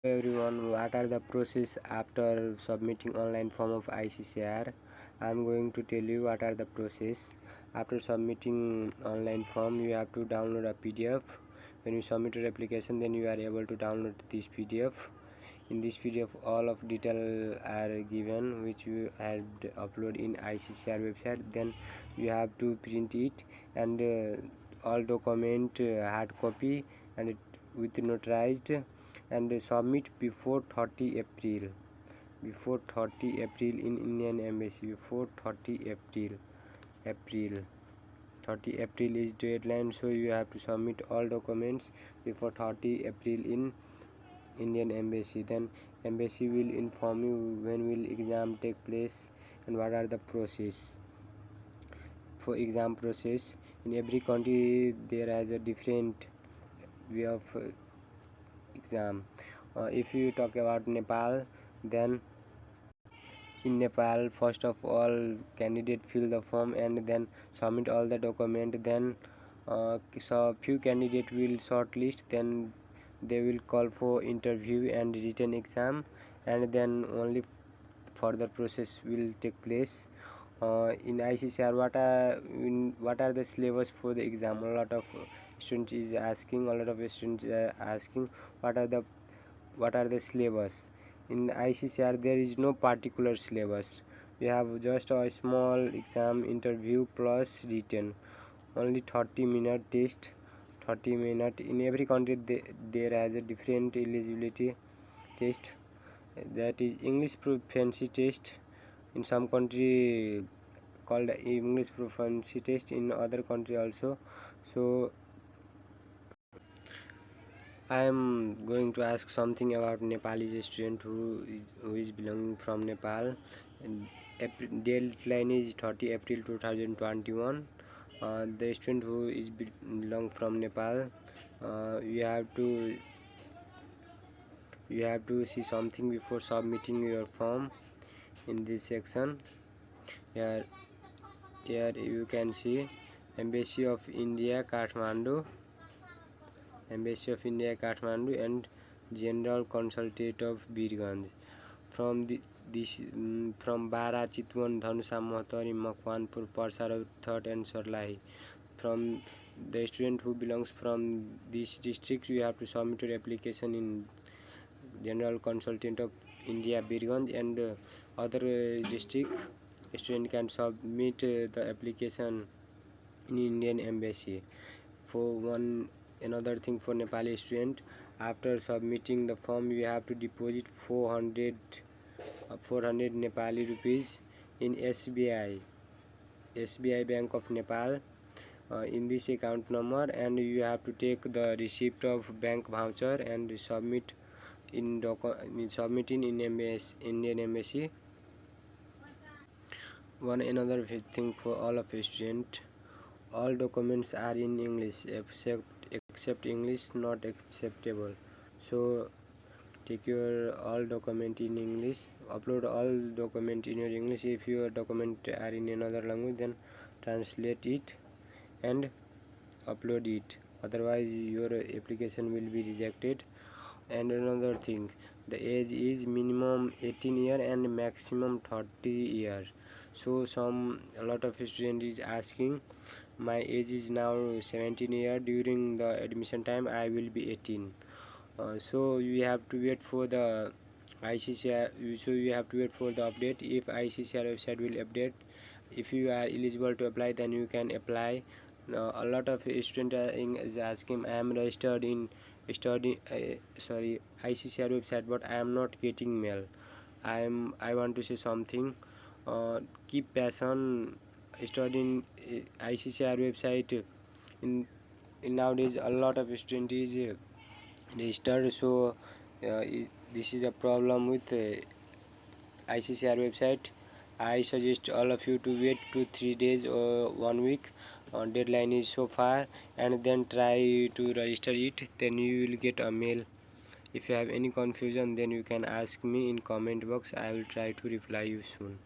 Everyone, what are the process after submitting online form of ICCR? I'm going to tell you what are the process. After submitting online form, you have to download a PDF. When you submit your application, then you are able to download this PDF. In this PDF, all of detail are given which you had upload in ICCR website. Then you have to print it, and all document hard copy and with notarized, and submit before 30 April. Before 30 April in Indian Embassy. Before 30 April. 30 April is deadline, so you have to submit all documents before 30 April in Indian Embassy. Then embassy will inform you when will exam take place and what are the process for exam process. In every country there is a different way of exam. If you talk about Nepal, then in Nepal, first of all, candidate fill the form and then submit all the document. Then so few candidate will shortlist, then they will call for interview and written exam, and then only further process will take place. In ICCR, what are the syllabus for the exam? A lot of students is asking. A lot of students are asking what are the syllabus. In ICCR there is no particular syllabus. We have just a small exam, interview plus written, only 30-minute test. 30 minute in every country there has a different eligibility test, that is English proficiency test. In some country called English proficiency test, in other country also. So I am going to ask something about Nepalese student who is belonging from Nepal. And deadline is 30 April 2021. The student who is belong from Nepal, you have to see something before submitting your form in this section. Here, here you can see Embassy of India, Kathmandu. Embassy of India, Kathmandu, and General Consulate of Birganj. From from Bara, Chitwan, Dhanusa, Mahtari, Makwanpur, Parsara, Third, and Sarlahi. From the student who belongs from this district, you have to submit your application in General Consultant of India, Birganj, and other district. Student can submit the application in Indian Embassy. For one another thing for Nepali student, after submitting the form you have to deposit 400 Nepali rupees in SBI Bank of Nepal, in this account number, and you have to take the receipt of bank voucher and submit in submitting in Indian Embassy. One another thing for all of student, all documents are in English except English not acceptable. So take your all document in English, upload all document in your English. If your document are in another language, then translate it and upload it, otherwise your application will be rejected. And another thing, the age is minimum 18 year and maximum 30 year. So a lot of student is asking, my age is now 17 year, during the admission time I will be 18. So you have to wait for the ICCR. So you have to wait for the update. If ICCR website will update, if you are eligible to apply, then you can apply. A lot of student is asking, I am registered in ICCR website, but I am not getting mail. I want to say something. Keep passion studying ICCR website. In, nowadays a lot of student is registered, so this is a problem with ICCR website. I suggest all of you to wait 2-3 days or 1 week. Deadline is so far, and then try to register it. Then you will get a mail. If you have any confusion, then you can ask me in comment box. I will try to reply you soon.